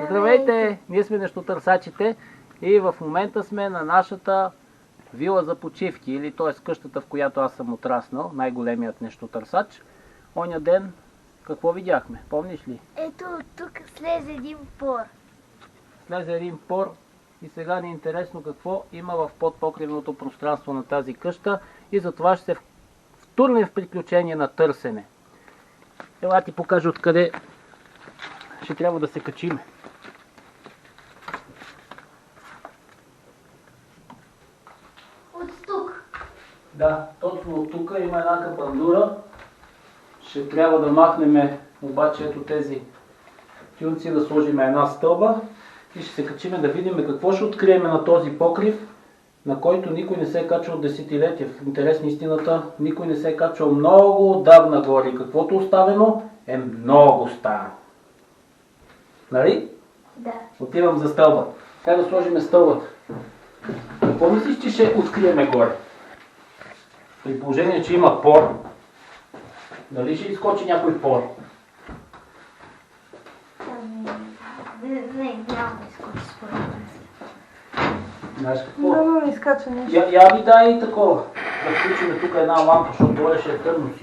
Здравейте! Ние сме нещотърсачите и в момента сме на нашата вила за почивки, или т.е. къщата, в която аз съм отраснал, най-големият нещотърсач. Оня ден какво видяхме? Помниш ли? Ето тук слезе един пор. Слезе един пор и сега ни е интересно какво има в подпокривното пространство на тази къща и затова ще се втурнем в приключение на търсене. Ела ти покажа откъде ще трябва да се качиме. От тук. Да, точно от тук има една капандура. Ще трябва да махнем обаче ето тези тюнци, да сложим една стълба и ще се качиме да видим какво ще открием на този покрив, на който никой не се е качвал десетилетия. В интерес на истината, никой не се е качвал много отдавна горе. И каквото оставено е много старо. Нали? Да. Отивам за стълбата. Как да сложим стълбата? Какво мислиш, че ще откриеме горе? При положение, че има пор, дали ще изкочи някой пор? Не, няма да изкочи според мен. Знаеш какво? Много ми изкача нещо. Я ми дай и такова. Да включим тук една лампа, защото горе ще е тъмно си.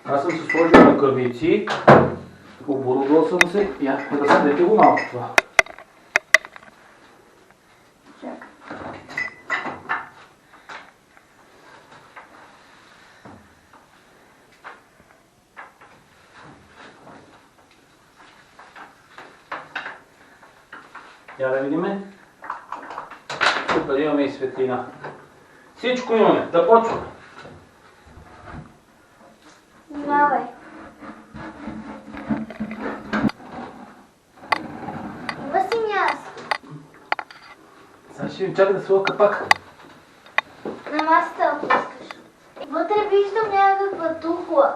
Аз съм се сложил ръкавици, оборудвал съм се. Я, разсъдете го малко това. Чакай. Я да видиме. Тук имаме и светлина. Всичко имаме. Да почваме. Внимавай. Има си място. Сега ще ви чакай да сложа капак. На масата, ако искаш. Вътре виждам някаква тухла.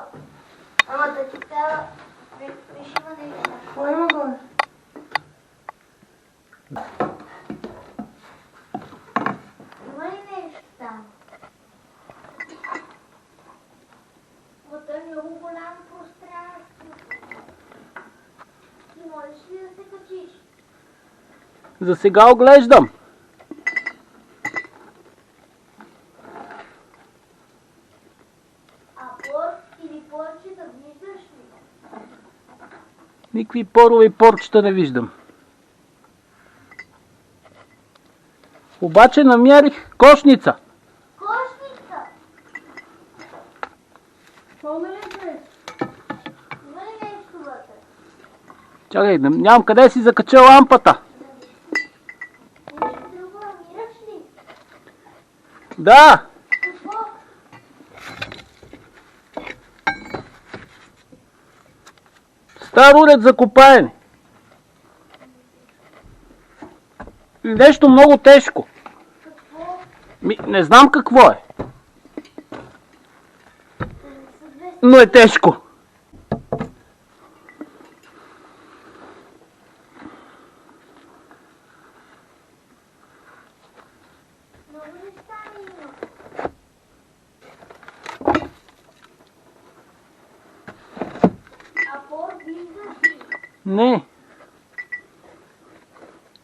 Ама да ти дава... Виж, има нещо. Какво има горе? Има ли нещо там? Това е много голямо пространство. Ти можеш ли да се качиш? За сега оглеждам. А пор или порче да виждаш ли? Никакви порове и порчета не виждам. Обаче намерих кошница. Кошница! Пълна ли е? Има ли нещо вътре? Чакай, нямам къде си закача лампата. Нещо друго намираш ли? Да! Какво? Стар уред за копаене. И нещо много тежко. Какво? Не знам какво е, Са две но е тежко. много неща има. А пор виждаш ли? Не.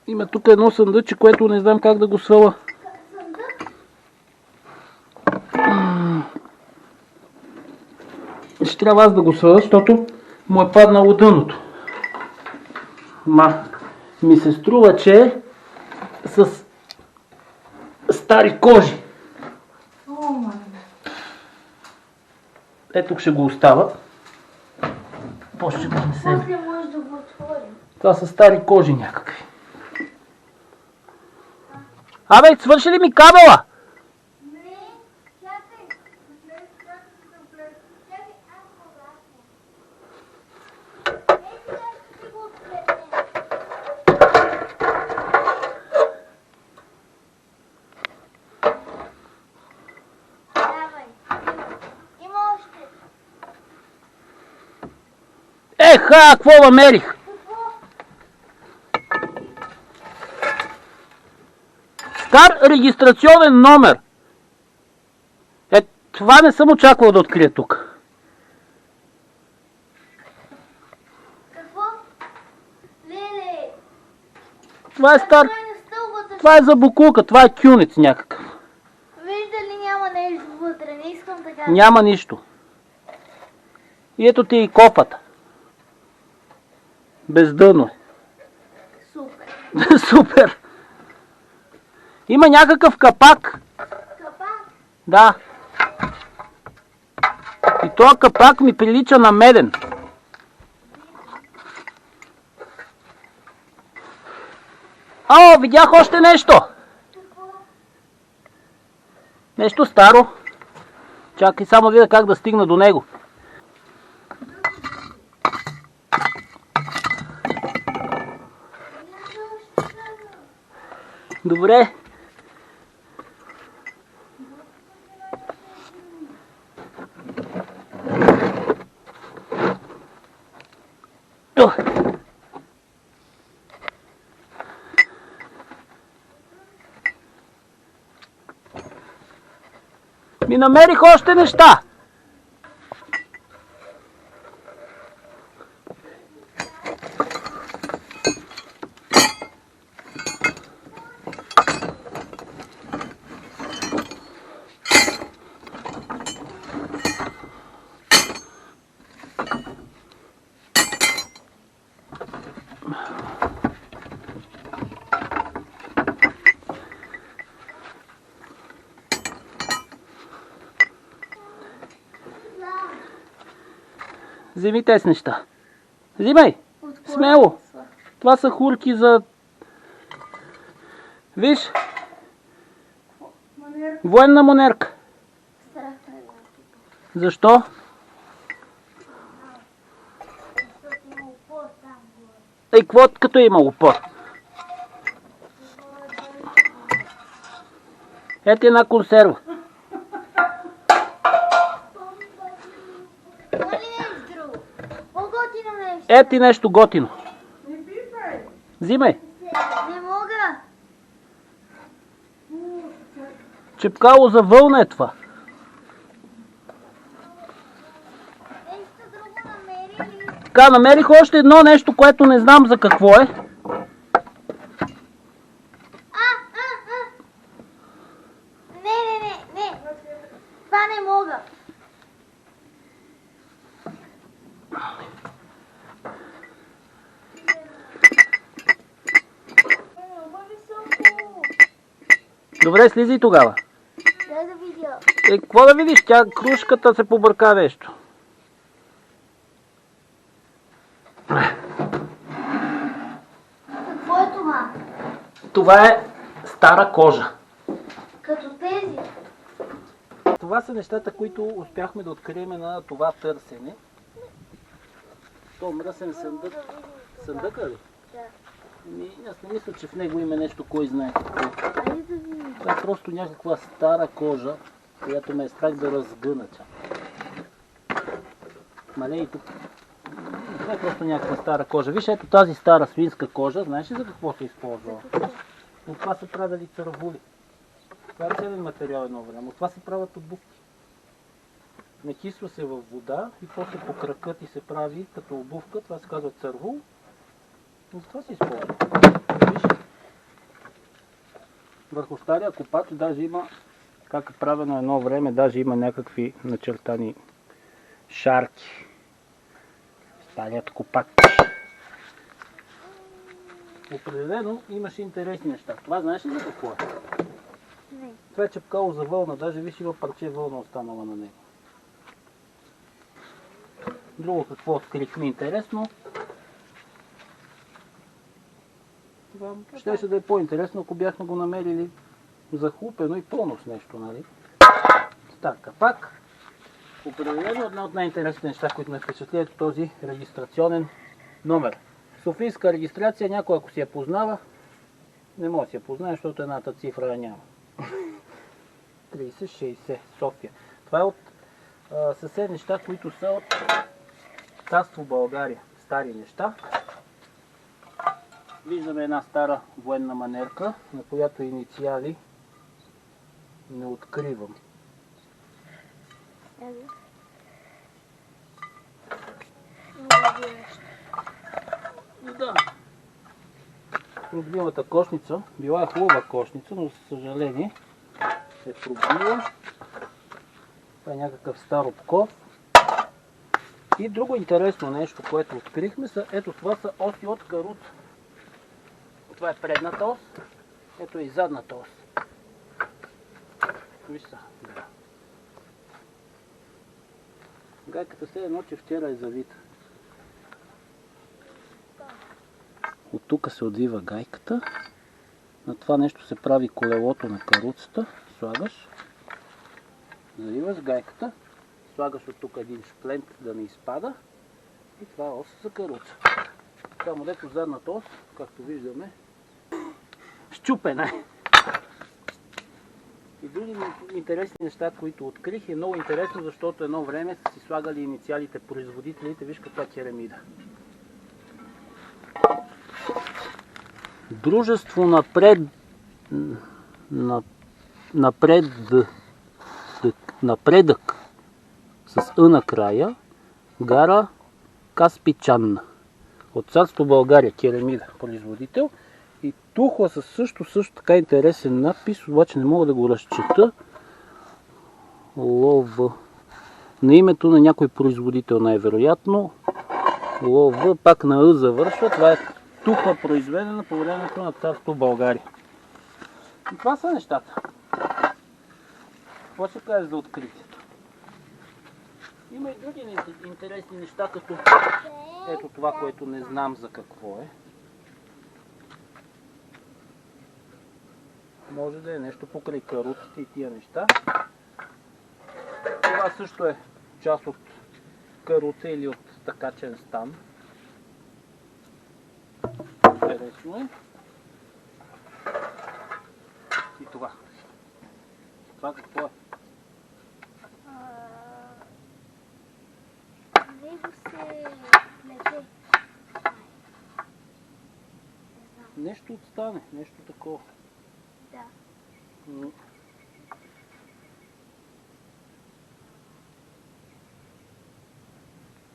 Има тук едно съндъче, което не знам как да го сваля. Съндък? Ще трябва аз да го сваля, защото му е паднало дъното. Ми се струва, че е с стари кожи. О, май. Ето ще го остава. После ще го внесем. После може да го отворим. Това са стари кожи някакви. Абе, свърши ли ми кабела? Не, чакай. Чакай, аз го вращам. Ето аз ще го отплетем. Давай, има още. Еха, какво намерих? Какво? Стар регистрационен номер. Това не съм очаквал да открия тук. Това е стар. Това е на стълбата. Това е за букулка, това е кюнец някакъв. Вижда ли няма нещо вътре? Не искам така. Няма нищо. И ето ти и кофата. Бездънно е. Супер. Супер. Има някакъв капак. Капак? Да. И този капак ми прилича на меден. О, видях още нещо. Какво? Нещо старо. Чакай само видя как да стигна до него. Добре. О! Ми намерих още неща. Вземи тези неща. Взимай! Смело! Това са хурки за... Виж! Военна монерка. Страх ме е. Защо? Защото има упор там горе. Ей, какво като е има упор? Ето една консерва. Има ли нещо друго? По-готино нещо? Ето и нещо готино. Не пипай. Взимай. Не мога. Чепкало за вълна е това. Нещо друго намери ли? Така, намерих още едно нещо, което не знам за какво е. Не. Това не мога. Много високо. Добре, слизай тогава. Дай да видя. Е, какво да видиш? Тя крушката се побърка нещо. Какво е това? Това е стара кожа. Като тези. Това са нещата, които успяхме да открием на това търсене. То мръсен съндък. Съндъка ли? Да. Аз не мисля, че в него има нещо, кой знае какво. Айде да видим. Това е просто някаква стара кожа, която ме е страх да разгъна. Мале и тук. Това е просто някаква стара кожа. Виж, ето тази стара свинска кожа, знаеш ли за какво се използва? От това са правили цървули. Това е целен материал едно време. От това се правят обувки. Накисва се във вода и после по кракът и се прави като обувка. Това се казва цървул. И за това се използва. Виж, върху стария копач даже има, как е правено едно време, даже има някакви начертани шарки. Старият копач. Определено имаше интересни неща. Това знаеш ли за какво е? Не. Това е чепкало за вълна, даже виж има парче вълна останала на него. Друго какво открихме интересно. Това щеше да е по-интересно, ако бяхме го намерили захлупено и пълно с нещо, нали? Стар капак. Определено една от най-интересните неща, които ме впечатли, е този регистрационен номер. Софийска регистрация, някой ако си я познава, не може да си я познае, защото едната цифра я няма. 3060 София. Това е от съседни неща, които са от Царство България. Стари неща. Виждаме една стара военна манерка, на която инициали не откривам. Да. Любимата кошница. Била е хубава кошница, но за съжаление се пробила. Това е някакъв стар обков. И друго интересно нещо, което открихме, ето това са оси от каруца. Това е предната ос, ето и задната ос. Виж са. Гайката се едно, че вчера е завита. От тук се отвива гайката. На това нещо се прави колелото на каруцата. Слагаш. Завиваш гайката. Слагаш от тук един шплент да не изпада. И това е ос за каруца. Само дето задната ос, както виждаме, счупена е. И други интересни неща, които открих, е много интересно, защото едно време са си слагали инициалите производителите. Виж каква керамида. Дружество напредък с Ъ накрая, гара Каспичан. От царство България, керамида, производител. И тухла със също така интересен надпис, обаче не мога да го разчета. Лов. На името на някой производител най-вероятно. Лов, пак на Ъ завършва. Това е тухла, произведена по времето на царство България. И това са нещата. Какво ще кажеш за откритието? Има и други интересни неща, като ето това, което не знам за какво е. Може да е нещо покрай каруците и тия неща. Това също е част от каруца или от такачен стан. Интересно е. И това. Това какво е? Него се плете. Нещо отстане, нещо такова. Да.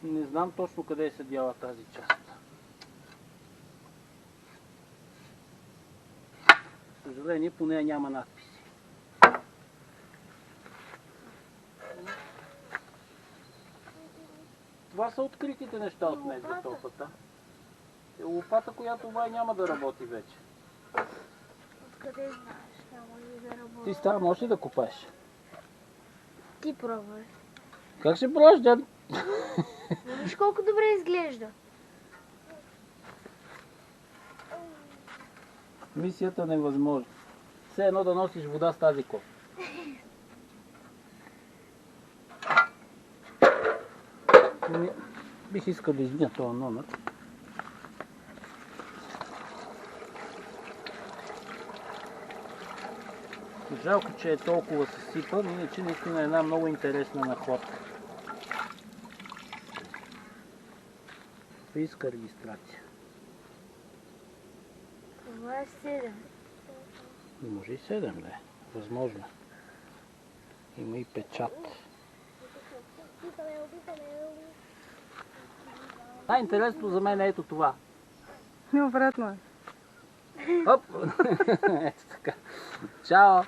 Не знам точно къде е седяла тази част. Съжаление, по нея няма надписи. Това са откритите неща от днес за топата. Е лопата, която май няма да работи вече. Откъде знаеш? Няма ли да работи? Ти става, можеш ли да копаеш? Ти пробвай. Как ще пробваш, дядо? Виж колко добре изглежда. Мисията невъзможна. Все едно да носиш вода с тази кофа. Бих искал да измия този номер. Жалко, че е толкова съсипан, иначе наистина е една много интересна находка. Иска регистрация. Това е 7. Може и 7 да е. Възможно. Има и печат. Най-интересно за мен е ето това. Необратно е. Оп! Ето така. Чао!